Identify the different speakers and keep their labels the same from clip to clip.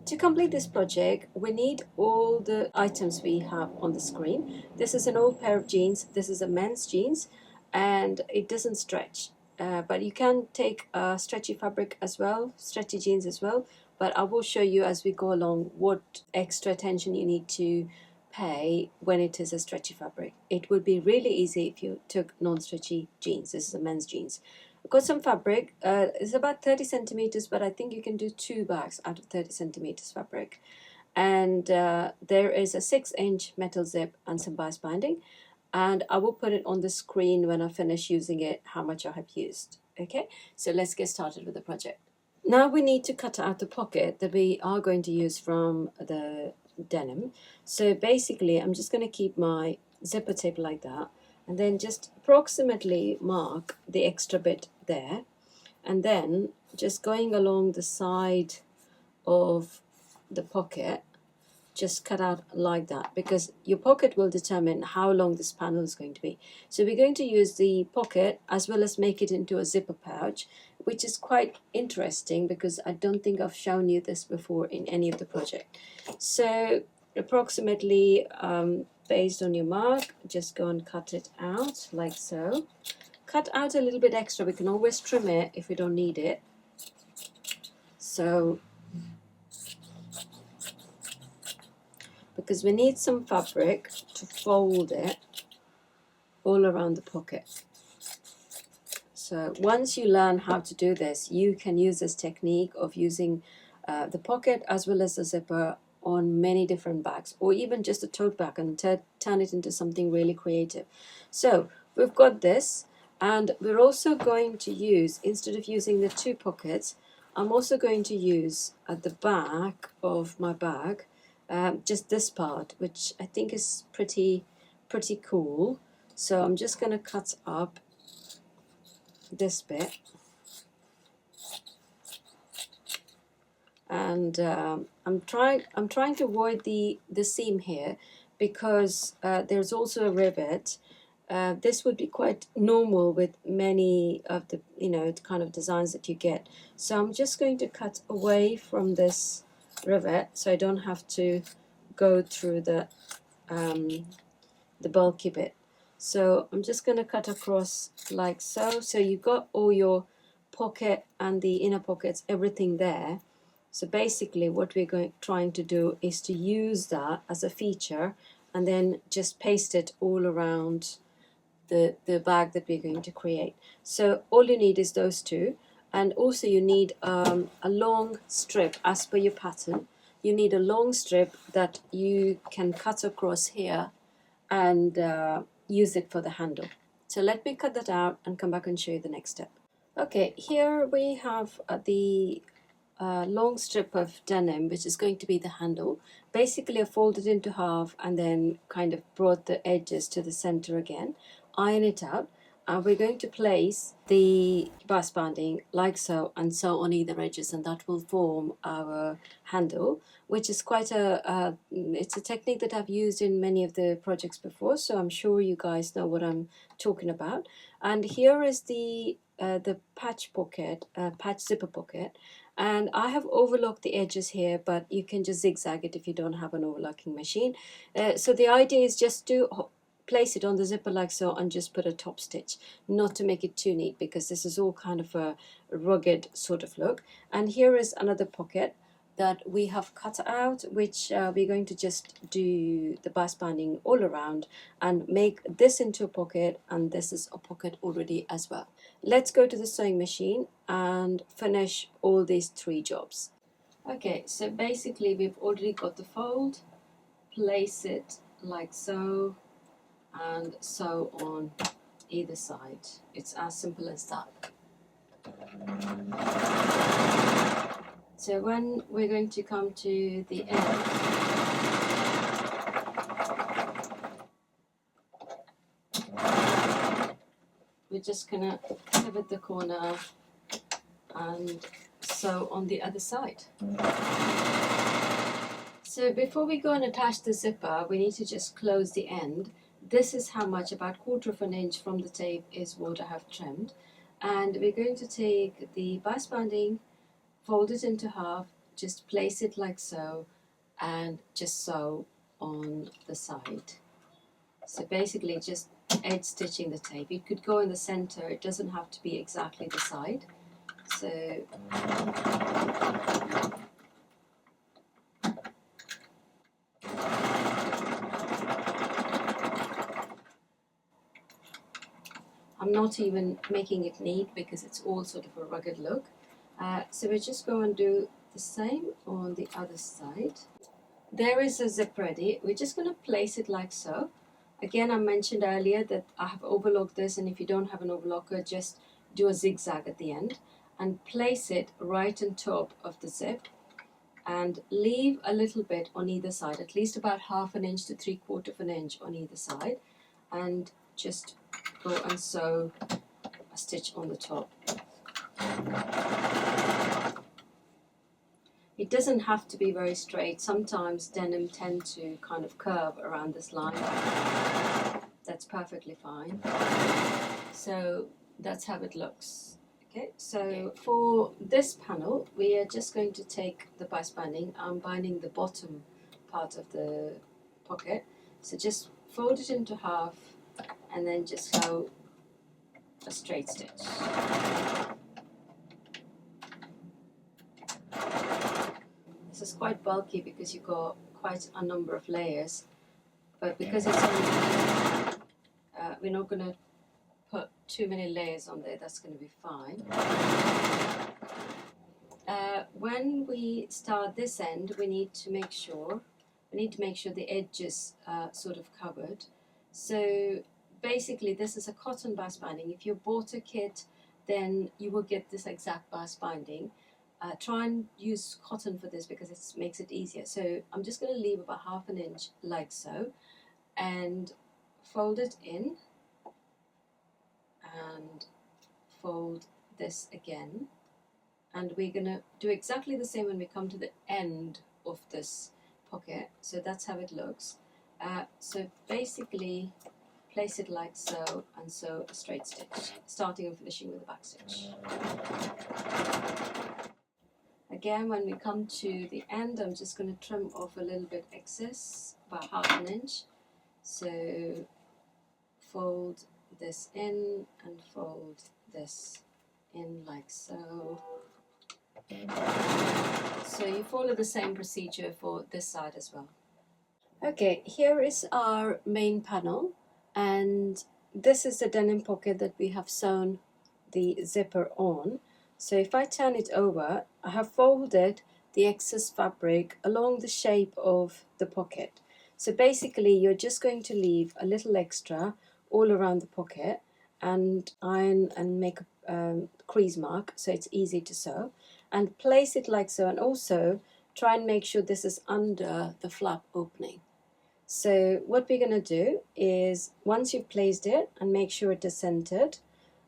Speaker 1: To complete this project, we need all the items we have on the screen. This is an old pair of jeans. This is a men's jeans, and it doesn't stretch. But you can take stretchy fabric as well, stretchy jeans as well. But I will show you as we go along what extra attention you need to pay when it is a stretchy fabric. It would be really easy if you took non-stretchy jeans. This is a men's jeans. I've got some fabric. It's about 30 centimeters, but I think you can do 2 bags out of 30 centimeters fabric. And there is a 6-inch metal zip and some bias binding. And I will put it on the screen when I finish using it, how much I have used. Okay, so let's get started with the project. Now we need to cut out the pocket that we are going to use from the denim. So basically, I'm just going to keep my zipper tape like that, and then just approximately mark the extra bit there, and then just going along the side of the pocket, just cut out like that, because your pocket will determine how long this panel is going to be. So we're going to use the pocket as well as make it into a zipper pouch, which is quite interesting because I don't think I've shown you this before in any of the project. So approximately based on your mark, just go and cut it out like so. Cut out a little bit extra. We can always trim it if we don't need it. So because we need some fabric to fold it all around the pocket. So once you learn how to do this, you can use this technique of using the pocket as well as the zipper on many different bags, or even just a tote bag, and turn it into something really creative. So we've got this, and we're also going to use, instead of using the 2 pockets, I'm also going to use at the back of my bag just this part, which I think is pretty cool. So I'm just going to cut up this bit, and I'm trying to avoid the seam here, because there's also a rivet. This would be quite normal with many of the kind of designs that you get. So I'm just going to cut away from this rivet so I don't have to go through the bulky bit. So I'm just going to cut across like so. So you've got all your pocket and the inner pockets, everything there. So basically what we're trying to do is to use that as a feature and then just paste it all around the bag that we're going to create. So all you need is those 2. And also you need a long strip as per your pattern. You need a long strip that you can cut across here and use it for the handle. So let me cut that out and come back and show you the next step. Okay, here we have the long strip of denim, which is going to be the handle. Basically I folded into half and then kind of brought the edges to the center again, iron it out, and we're going to place the bias banding like so and so on either edges, and that will form our handle, which is quite it's a technique that I've used in many of the projects before, so I'm sure you guys know what I'm talking about. And here is the patch pocket, patch zipper pocket, and I have overlocked the edges here, but you can just zigzag it if you don't have an overlocking machine. So the idea is just to place it on the zipper like so and just put a top stitch, not to make it too neat, because this is all kind of a rugged sort of look. And here is another pocket that we have cut out, which we're going to just do the bias binding all around and make this into a pocket, and this is a pocket already as well. Let's go to the sewing machine and finish all these 3 jobs. Okay, so basically we've already got the fold, place it like so, and sew on either side. It's as simple as that. So when we're going to come to the end, we're just gonna pivot the corner and sew on the other side. So before we go and attach the zipper, we need to just close the end. This is how much, about 1/4 of an inch from the tape is what I have trimmed. And we're going to take the bias binding, fold it into half, just place it like so and just sew on the side. So basically just edge stitching the tape. It could go in the center, it doesn't have to be exactly the side. So I'm not even making it neat because it's all sort of a rugged look. So we're just going to do the same on the other side. There is a zip ready. We're just going to place it like so. Again, I mentioned earlier that I have overlocked this, and if you don't have an overlocker, just do a zigzag at the end and place it right on top of the zip and leave a little bit on either side, at least about 1/2 inch to 3/4 of an inch on either side, and just go and sew a stitch on the top. It doesn't have to be very straight. Sometimes denim tend to kind of curve around this line. That's perfectly fine. So that's how it looks. Okay, so for this panel, we are just going to take the bias binding. I'm binding the bottom part of the pocket. So just fold it into half and then just sew a straight stitch. This is quite bulky because you've got quite a number of layers, but because it's only, we're not going to put too many layers on there, that's going to be fine. When we start this end, we need to make sure the edges are sort of covered. So basically this is a cotton bias binding. If you bought a kit, then you will get this exact bias binding. Try and use cotton for this because it makes it easier. So I'm just going to leave about 1/2 inch like so and fold it in and fold this again, and we're going to do exactly the same when we come to the end of this pocket. So that's how it looks. So basically place it like so and sew a straight stitch, starting and finishing with a back stitch. Again, when we come to the end, I'm just going to trim off a little bit excess, about 1/2 inch. So fold this in and fold this in like so. So you follow the same procedure for this side as well. Okay, here is our main panel, and this is the denim pocket that we have sewn the zipper on. So if I turn it over, I have folded the excess fabric along the shape of the pocket. So basically you're just going to leave a little extra all around the pocket and iron and make a crease mark so it's easy to sew, and place it like so, and also try and make sure this is under the flap opening. So what we're going to do is, once you've placed it, and make sure it is centered,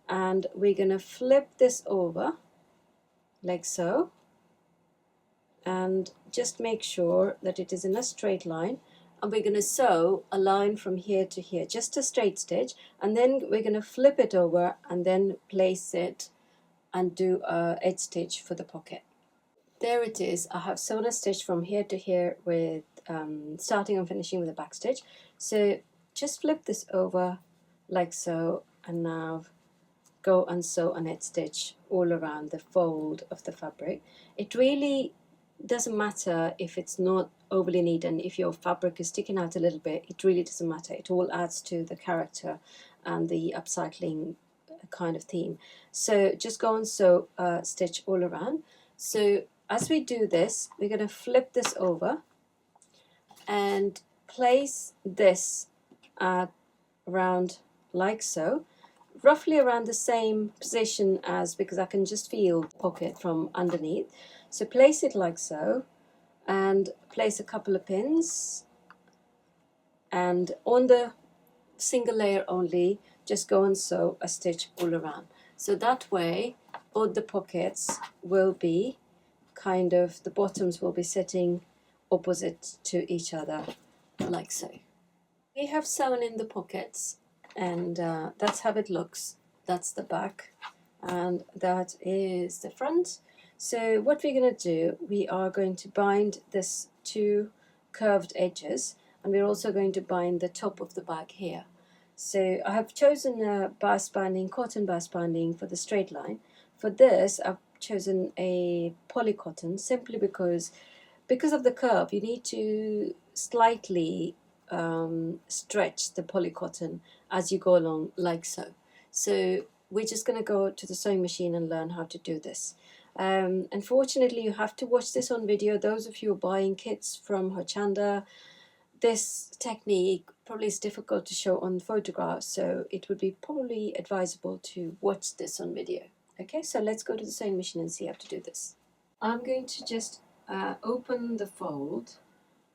Speaker 1: and we're going to flip this over like so and just make sure that it is in a straight line, and we're going to sew a line from here to here, just a straight stitch, and then we're going to flip it over and then place it and do a edge stitch for the pocket. There it is. I have sewn a stitch from here to here with starting and finishing with a back stitch. So just flip this over like so, and now go and sew an edge stitch all around the fold of the fabric. It really doesn't matter if it's not overly neat, and if your fabric is sticking out a little bit, it really doesn't matter. It all adds to the character and the upcycling kind of theme. So just go and sew a stitch all around. So as we do this, we're going to flip this over and place this around like so, roughly around the same position as, because I can just feel the pocket from underneath. So place it like so and place a couple of pins, and on the single layer only just go and sew a stitch all around. So that way both the pockets will be kind of, the bottoms will be sitting opposite to each other like so. We have sewn in the pockets, and that's how it looks. That's the back and that is the front. So what we're going to do, we are going to bind this two curved edges, and we're also going to bind the top of the bag here. So I have chosen a bias binding, cotton bias binding for the straight line. For this, I've chosen a polycotton simply because of the curve. You need to slightly stretch the polycotton as you go along, like so. So we're just going to go to the sewing machine and learn how to do this. Unfortunately, you have to watch this on video. Those of you who are buying kits from Hochanda, this technique probably is difficult to show on photographs, so it would be probably advisable to watch this on video. Okay, so let's go to the sewing machine and see how to do this. I'm going to just open the fold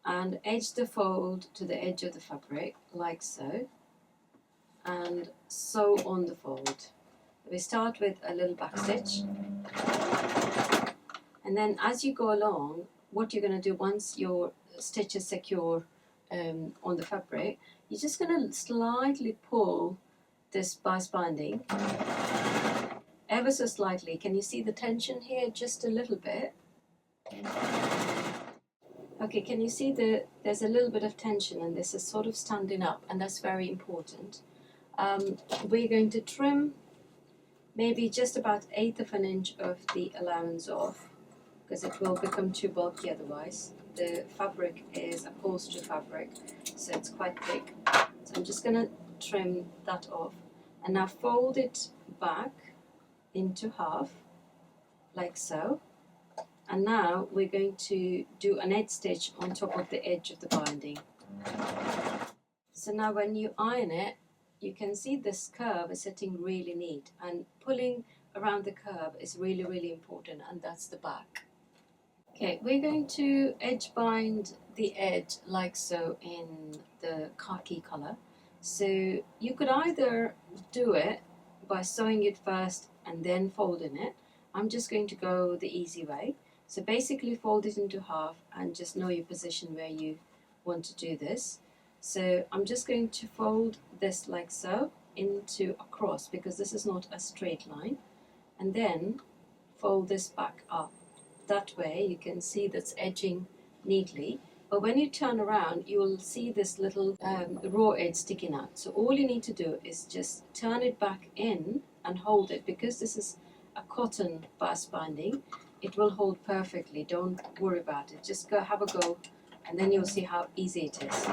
Speaker 1: and edge the fold to the edge of the fabric, like so, and sew on the fold. We start with a little backstitch, and then as you go along, what you're going to do once your stitch is secure on the fabric, you're just going to slightly pull this bias binding ever so slightly. Can you see the tension here? Just a little bit. Okay, can you see there's a little bit of tension, and this is sort of standing up, and that's very important. We're going to trim maybe just about 1/8 of an inch of the allowance off, because it will become too bulky otherwise. The fabric is upholstery fabric, so it's quite thick. So I'm just going to trim that off, and now fold it back into half, like so. And now we're going to do an edge stitch on top of the edge of the binding. So now when you iron it, you can see this curve is sitting really neat, and pulling around the curve is really, really important, and that's the back. Okay, we're going to edge bind the edge like so in the khaki color. So you could either do it by sewing it first and then folding it. I'm just going to go the easy way. So basically fold it into half and just know your position where you want to do this. So I'm just going to fold this like so into a cross, because this is not a straight line, and then fold this back up. That way you can see that's edging neatly, but when you turn around you will see this little raw edge sticking out. So all you need to do is just turn it back in and hold it. Because this is a cotton bias binding, it will hold perfectly. Don't worry about it, just go have a go, and then you'll see how easy it is.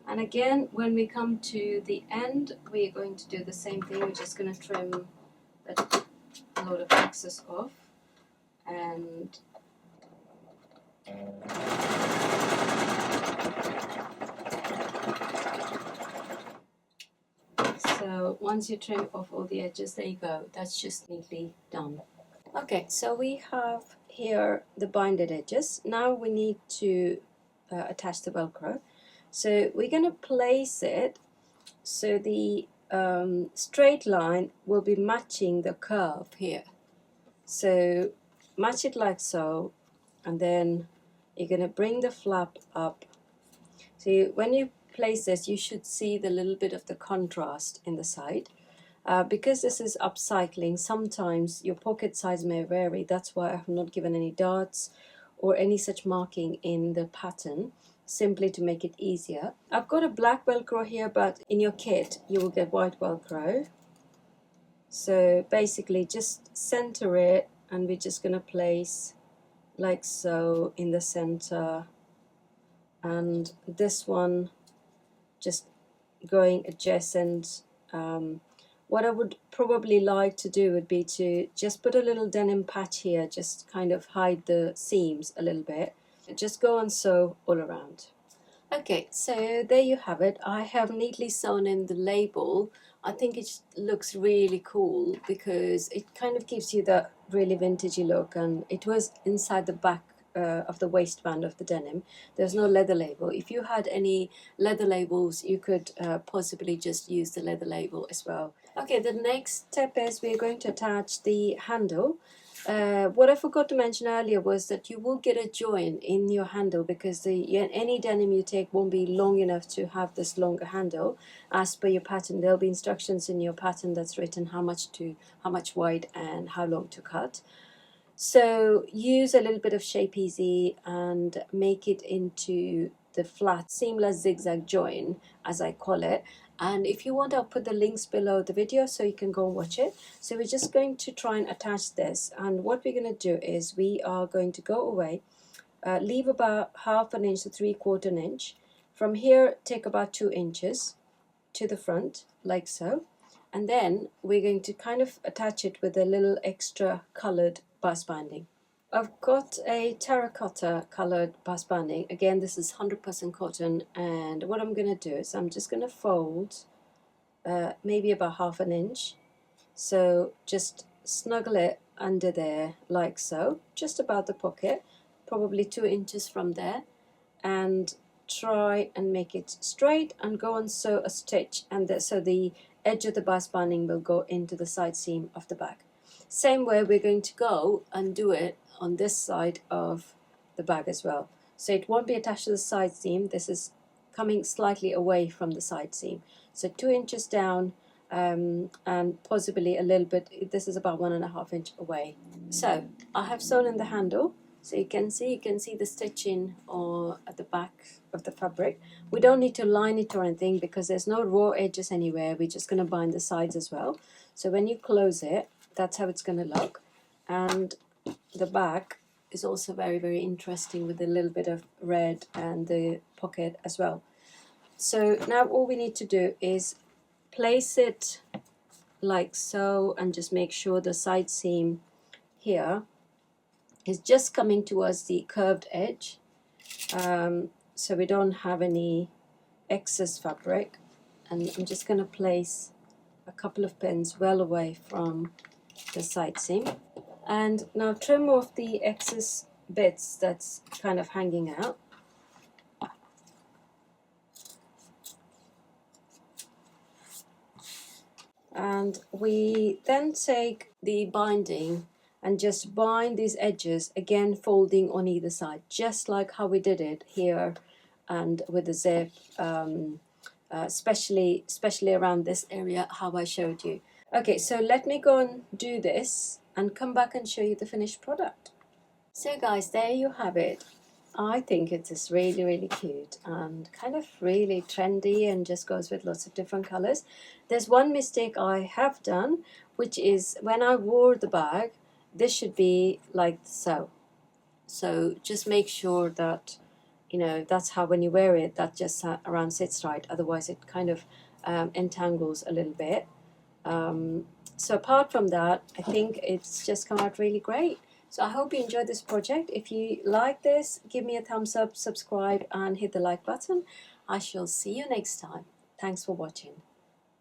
Speaker 1: And again, when we come to the end, we're going to do the same thing. We're just going to trim that load of excess off, and so once you trim off all the edges, there you go, that's just neatly done. Okay, so we have here the binded edges. Now we need to attach the Velcro. So we're going to place it so the straight line will be matching the curve here. So match it like so, and then you're going to bring the flap up. So when you place this, you should see the little bit of the contrast in the side. Because this is upcycling, sometimes your pocket size may vary. That's why I have not given any darts or any such marking in the pattern, simply to make it easier. I've got a black Velcro here, but in your kit you will get white Velcro. So basically just center it, and we're just going to place like so in the center, and this one just going adjacent. What I would probably like to do would be to just put a little denim patch here, just kind of hide the seams a little bit. Just go and sew all around. Okay, so there you have it. I have neatly sewn in the label. I think it looks really cool because it kind of gives you that really vintagey look, and it was inside the back of the waistband of the denim. There's no leather label. If you had any leather labels, you could possibly just use the leather label as well. Okay, the next step is we're going to attach the handle, What I forgot to mention earlier was that you will get a join in your handle because any denim you take won't be long enough to have this longer handle. As per your pattern, there'll be instructions in your pattern that's written how much wide and how long to cut. So use a little bit of Shape Easy and make it into the flat seamless zigzag join, as I call it. And if you want, I'll put the links below the video so you can go and watch it. So we're just going to try and attach this, and what we're going to do is we are going to go away, leave about 1/2 inch to 3/4 inch. From here, take about 2 inches to the front, like so. And then we're going to kind of attach it with a little extra colored bust binding. I've got a terracotta colored bust binding. Again, this is 100% cotton, and what I'm going to do is I'm just going to fold maybe about 1/2 inch. So just snuggle it under there like so, just about the pocket, probably 2 inches from there, and try and make it straight and go and sew a stitch, and so the edge of the bust binding will go into the side seam of the bag. Same way we're going to go and do it on this side of the bag as well. So it won't be attached to the side seam. This is coming slightly away from the side seam. So 2 inches down, and possibly a little bit, this is about 1.5 inch away. So I have sewn in the handle. So you can see the stitching at the back of the fabric. We don't need to line it or anything because there's no raw edges anywhere. We're just going to bind the sides as well. So when you close it, that's how it's going to look. And the back is also very, very interesting with a little bit of red and the pocket as well. So now all we need to do is place it like so and just make sure the side seam here is just coming towards the curved edge, so we don't have any excess fabric. And I'm just going to place a couple of pins well away from the side seam, and now trim off the excess bits that's kind of hanging out. And we then take the binding and just bind these edges, again folding on either side, just like how we did it here and with the zip, especially around this area, how I showed you. Okay, so let me go and do this and come back and show you the finished product. So guys, there you have it. I think it is really, really cute and kind of really trendy and just goes with lots of different colors. There's one mistake I have done, which is when I wore the bag, this should be like so. So just make sure that, you know, that's how when you wear it, that just around sits right. Otherwise it kind of entangles a little bit. So apart from that, I think it's just come out really great. So I hope you enjoyed this project. If you like this, give me a thumbs up, subscribe, and hit the like button. I shall see you next time. Thanks for watching.